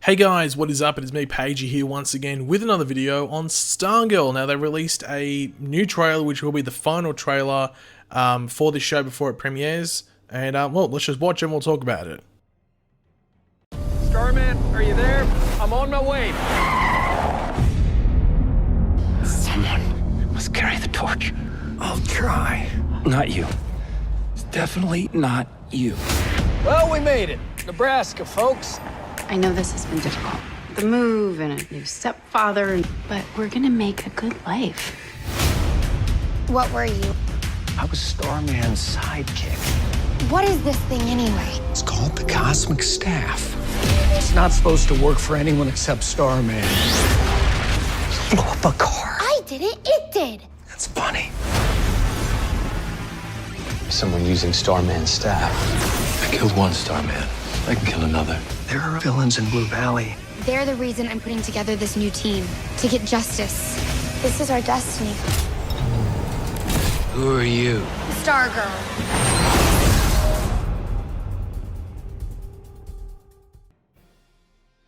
Hey guys, what is up? It is me, Pagey, here once again with another video on Stargirl. Now, they released a new trailer, which will be the final trailer for this show before it premieres. And, well, let's just watch it and we'll talk about it. Starman, are you there? I'm on my way. Someone must carry the torch. I'll try. Not you. It's definitely not you. Well, we made it. Nebraska, folks. I know this has been difficult. The move and a new stepfather, but we're gonna make a good life. What were you? I was Starman's sidekick. What is this thing anyway? It's called the Cosmic Staff. It's not supposed to work for anyone except Starman. Blow up a car. I didn't, it did. That's funny. Someone using Starman's staff. I killed one Starman. I can kill another. There are villains in Blue Valley. They're the reason I'm putting together this new team, to get justice. This is our destiny. Who are you? Stargirl.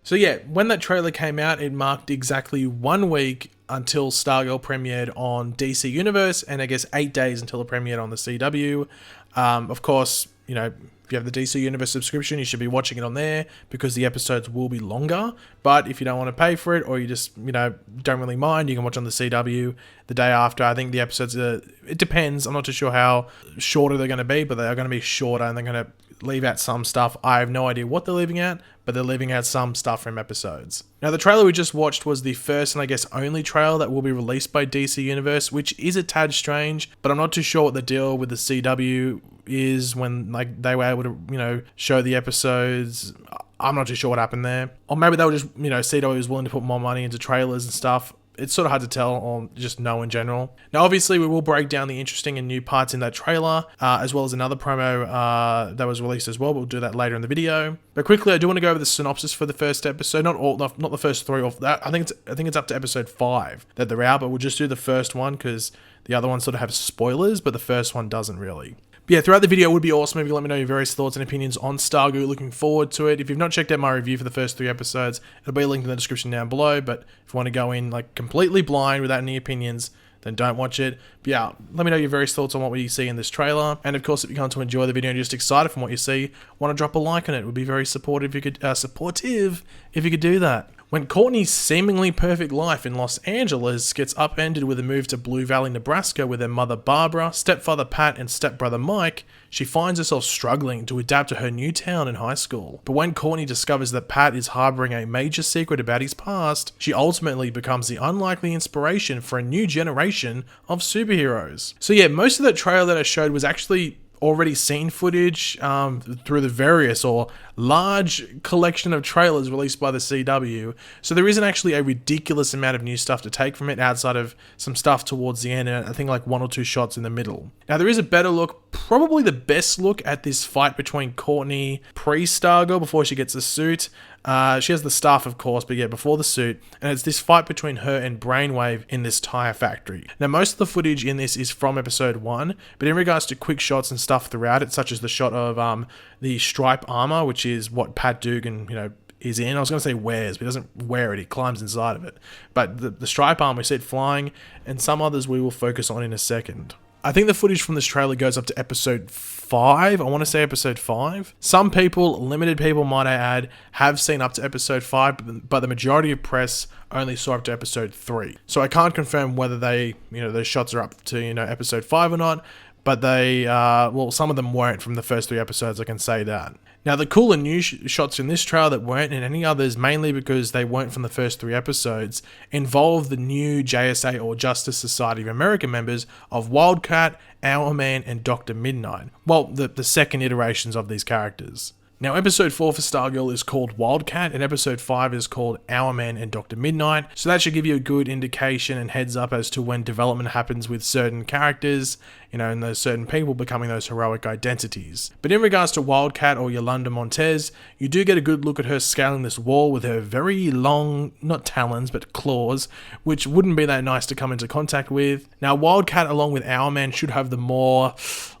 So yeah, when that trailer came out, it marked exactly 1 week until Stargirl premiered on DC Universe, and I guess 8 days until it premiered on the CW. Of course, you know, if you have the DC Universe subscription, you should be watching it on there because the episodes will be longer. But if you don't want to pay for it, or you just, you know, don't really mind, you can watch on the CW the day after. I think the episodes it depends. I'm not too sure how shorter they're going to be, but they are going to be shorter and they're going to leave out some stuff. I have no idea what they're leaving out, but they're leaving out some stuff from episodes. Now, the trailer we just watched was the first and I guess only trailer that will be released by DC Universe, which is a tad strange, but I'm not too sure what the deal with the CW is when like they were able to, you know, show the episodes. I'm not too sure what happened there. Or maybe they were just, you know, CW was willing to put more money into trailers and stuff. It's sort of hard to tell or just know in general. Now, obviously, we will break down the interesting and new parts in that trailer, as well as another promo that was released as well. We'll do that later in the video. But quickly, I do want to go over the synopsis for the first episode. Not the first three. Off that, I think it's up to episode 5 that they're out. But we'll just do the first one because the other ones sort of have spoilers, but the first one doesn't really. But yeah, throughout the video, it would be awesome if you let me know your various thoughts and opinions on Stargirl. Looking forward to it. If you've not checked out my review for the first 3 episodes, it'll be linked in the description down below. But if you want to go in like completely blind without any opinions, then don't watch it. But yeah, let me know your various thoughts on what you see in this trailer. And of course, if you come to enjoy the video and you're just excited from what you see, want to drop a like on it. It would be very supportive if you could do that. When Courtney's seemingly perfect life in Los Angeles gets upended with a move to Blue Valley, Nebraska with her mother Barbara, stepfather Pat, and stepbrother Mike, she finds herself struggling to adapt to her new town and high school. But when Courtney discovers that Pat is harboring a major secret about his past, she ultimately becomes the unlikely inspiration for a new generation of superheroes. So yeah, most of that trailer that I showed was actually already seen footage through the various or large collection of trailers released by the CW. So there isn't actually a ridiculous amount of new stuff to take from it outside of some stuff towards the end and I think like 1 or 2 shots in the middle. Now there is a better look, probably the best look at this fight between Courtney pre-Stargirl before she gets the suit. She has the staff, of course, but yeah, before the suit. And it's this fight between her and Brainwave in this tire factory. Now, most of the footage in this is from episode 1, but in regards to quick shots and stuff throughout it, such as the shot of the stripe armor, which is what Pat Dugan, you know, is in. I was going to say wears, but he doesn't wear it. He climbs inside of it. But the stripe armor, we see it flying, and some others we will focus on in a second. I think the footage from this trailer goes up to episode 5. I want to say episode 5. Some people, limited people might I add, have seen up to episode 5, but the majority of press only saw up to episode 3. So I can't confirm whether they, you know, those shots are up to, you know, episode 5 or not, but they, well, some of them weren't from the first 3 episodes, I can say that. Now, the cooler new shots in this trailer that weren't in any others, mainly because they weren't from the first 3 episodes, involve the new JSA or Justice Society of America members of Wildcat, Hourman, and Dr. Midnight. Well, the second iterations of these characters. Now, episode 4 for Stargirl is called Wildcat, and episode 5 is called Hourman and Dr. Midnight, so that should give you a good indication and heads up as to when development happens with certain characters, you know, and those certain people becoming those heroic identities. But in regards to Wildcat or Yolanda Montez, you do get a good look at her scaling this wall with her very long, not talons, but claws, which wouldn't be that nice to come into contact with. Now, Wildcat along with Hourman should have the more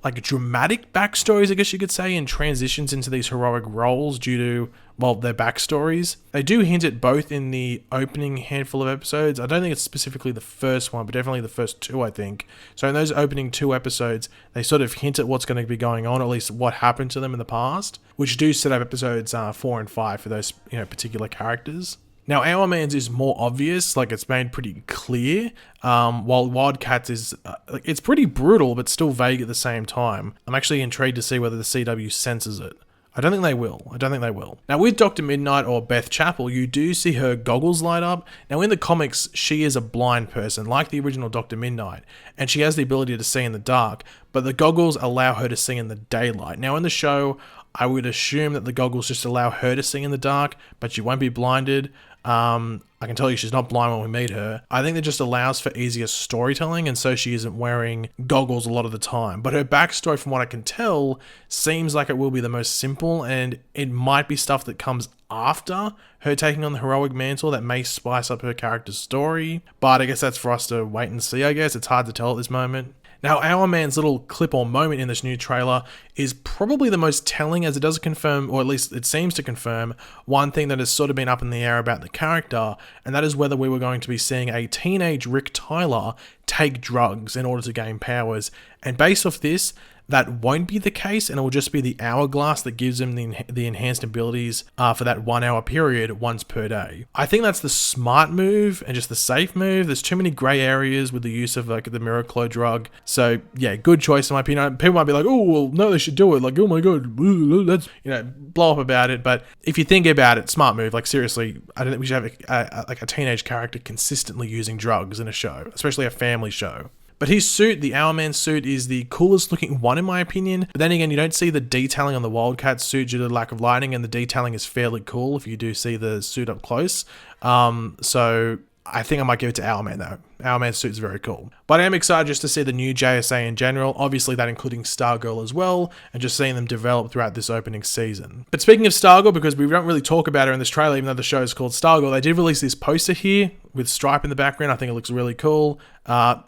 like dramatic backstories, I guess you could say, and transitions into these heroic heroic roles due to, well, their backstories. They do hint at both in the opening handful of episodes. I don't think it's specifically the first one, but definitely the first two, I think. So in those opening two episodes, they sort of hint at what's going to be going on, or at least what happened to them in the past, which do set up episodes 4 and 5 for those, particular characters. Now, Our Man's is more obvious, like it's made pretty clear, while Wildcats is, it's pretty brutal, but still vague at the same time. I'm actually intrigued to see whether the CW censors it. I don't think they will. Now, with Dr. Midnight or Beth Chapel, you do see her goggles light up. Now, in the comics, she is a blind person, like the original Dr. Midnight, and she has the ability to see in the dark, but the goggles allow her to see in the daylight. Now, in the show, I would assume that the goggles just allow her to see in the dark, but she won't be blinded. I can tell you she's not blind when we meet her. I think that just allows for easier storytelling, and so she isn't wearing goggles a lot of the time. But her backstory, from what I can tell, seems like it will be the most simple, and it might be stuff that comes after her taking on the heroic mantle that may spice up her character's story. But I guess that's for us to wait and see, I guess. It's hard to tell at this moment. Now, Our Man's little clip or moment in this new trailer is probably the most telling, as it does confirm, or at least it seems to confirm, one thing that has sort of been up in the air about the character, and that is whether we were going to be seeing a teenage Rick Tyler take drugs in order to gain powers. And based off this, that won't be the case, and it will just be the hourglass that gives him the enhanced abilities for that 1 hour period once per day. I think that's the smart move and just the safe move. There's too many grey areas with the use of like the Miraclo drug. So yeah, good choice in my opinion. People might be like, oh, well, no, they should do it. Like, oh my God, let's, blow up about it. But if you think about it, smart move. Like seriously, I don't think we should have a teenage character consistently using drugs in a show, especially a family show. But his suit, the Our Man suit, is the coolest looking one in my opinion. But then again, you don't see the detailing on the Wildcat suit due to the lack of lighting, and the detailing is fairly cool if you do see the suit up close. So I think I might give it to Our Man though. Our Man's suit is very cool. But I am excited just to see the new JSA in general, obviously that including Stargirl as well, and just seeing them develop throughout this opening season. But speaking of Stargirl, because we don't really talk about her in this trailer, even though the show is called Stargirl, they did release this poster here with Stripe in the background. I think it looks really cool. I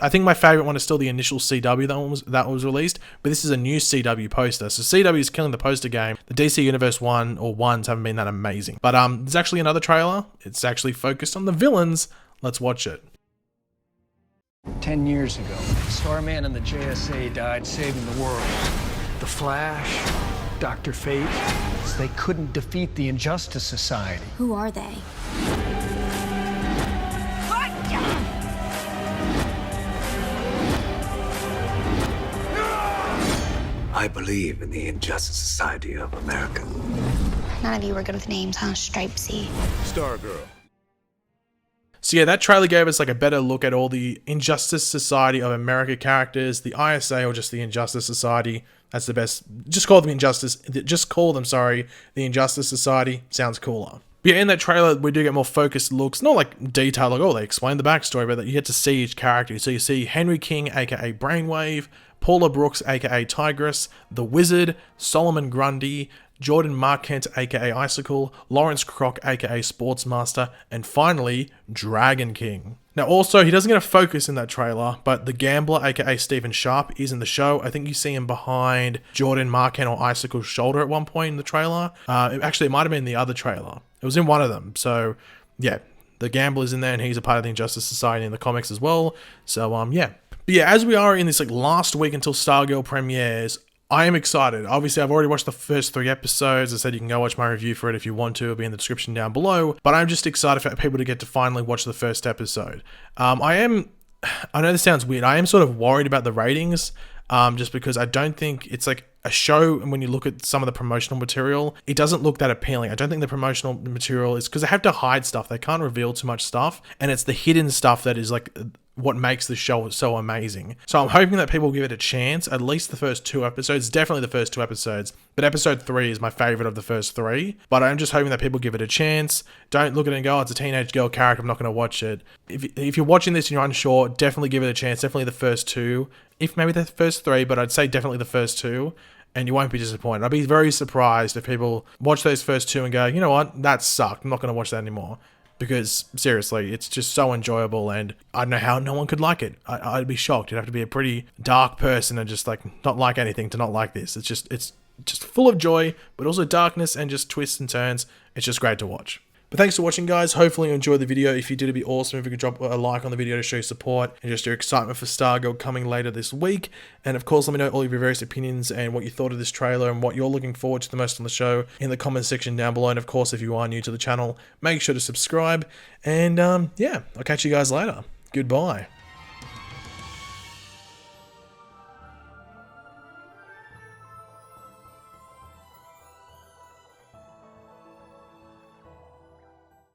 think my favorite one is still the initial CW that was released, but this is a new CW poster. So CW is killing the poster game. The DC Universe ones haven't been that amazing. But there's actually another trailer. It's actually focused on the villains. Let's watch it. 10 years ago, Starman and the JSA died saving the world. The Flash, Dr. Fate, they couldn't defeat the Injustice Society. Who are they? I believe in the Injustice Society of America. None of you were good with names, huh? Stripesy. Stargirl. So yeah, that trailer gave us like a better look at all the Injustice Society of America characters, the ISA or just the Injustice Society. That's the best. Just call them the Injustice Society. Sounds cooler. But yeah, in that trailer, we do get more focused looks, not like detail, like, oh, they explain the backstory, but that you get to see each character. So you see Henry King, aka Brainwave, Paula Brooks, aka Tigress, The Wizard, Solomon Grundy, Jordan Marquette, aka Icicle, Lawrence Kroc, aka Sportsmaster, and finally, Dragon King. Now also, he doesn't get a focus in that trailer, but the Gambler, aka Stephen Sharp, is in the show. I think you see him behind Jordan Marquette or Icicle's shoulder at one point in the trailer. It might have been the other trailer. It was in one of them. So, yeah, the Gambler's in there, and he's a part of the Injustice Society in the comics as well. So, yeah. But yeah, as we are in this like last week until Stargirl premieres, I am excited. Obviously, I've already watched the first 3 episodes. I said you can go watch my review for it if you want to. It'll be in the description down below. But I'm just excited for people to get to finally watch the first episode. I know this sounds weird. I am sort of worried about the ratings, just because I don't think it's like a show, and when you look at some of the promotional material, it doesn't look that appealing. I don't think the promotional material is, because they have to hide stuff. They can't reveal too much stuff, and it's the hidden stuff that is like what makes the show so amazing. So I'm hoping that people will give it a chance, at least the first 2 episodes, definitely the first 2 episodes, but episode 3 is my favorite of the first 3, but I'm just hoping that people give it a chance. Don't look at it and go, oh, it's a teenage girl character, I'm not going to watch it. If you're watching this and you're unsure, definitely give it a chance, definitely the first 2, if maybe the first 3, but I'd say definitely the first 2, and you won't be disappointed. I'd be very surprised if people watch those first 2 and go, you know what, that sucked, I'm not going to watch that anymore. Because seriously, it's just so enjoyable, and I don't know how no one could like it. I'd be shocked. You'd have to be a pretty dark person and just like not like anything to not like this. It's just full of joy, but also darkness and just twists and turns. It's just great to watch. But thanks for watching, guys. Hopefully you enjoyed the video. If you did, it'd be awesome if you could drop a like on the video to show your support and just your excitement for Stargirl coming later this week. And of course, let me know all of your various opinions and what you thought of this trailer and what you're looking forward to the most on the show in the comments section down below. And of course, if you are new to the channel, make sure to subscribe. And yeah, I'll catch you guys later. Goodbye.